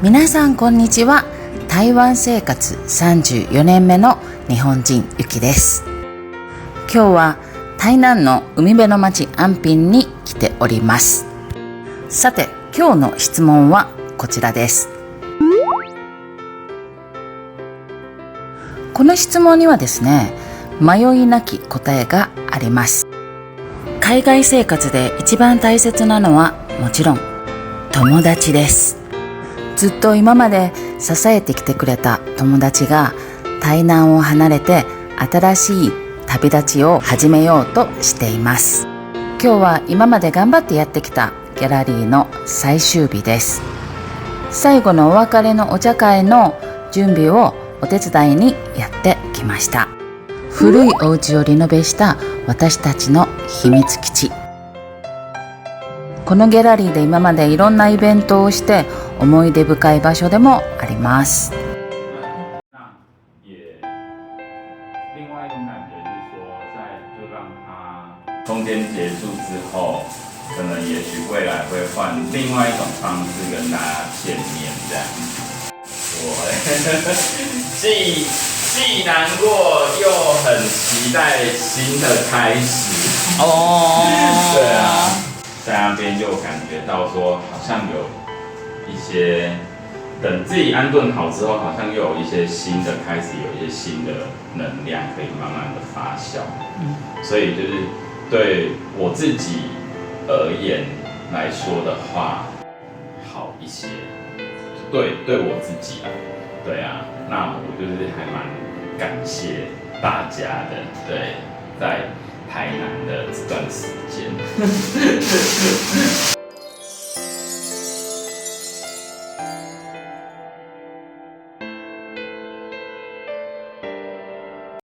皆さんこんにちは。台湾生活34年目の日本人ゆきです。今日は台南の海辺の町安平に来ております。さて今日の質問はこちらです。この質問にはですね、迷いなき答えがあります。海外生活で一番大切なのはもちろん友達です。ずっと今まで支えてきてくれた友達が台南を離れて新しい旅立ちを始めようとしています。今日は今まで頑張ってやってきたギャラリーの最終日です。最後のお別れのお茶会の準備をお手伝いにやってきました。古いお家をリノベした私たちの秘密基地。このギャラリーで今までいろんなイベントをして思い出深い場所でもあります。空间结束之后，可能也许未来会换另外一种方式跟大家见面，这样。既难过又很期待新的开始。对啊，在那边就感觉到说，好像有一些等自己安顿好之后，好像又有一些新的开始，有一些新的能量可以慢慢的发酵。所以就是对我自己而言来说的话，好一些。对我自己啊，对啊，那我就是还蛮感谢大家的，对，在台南的这段时间。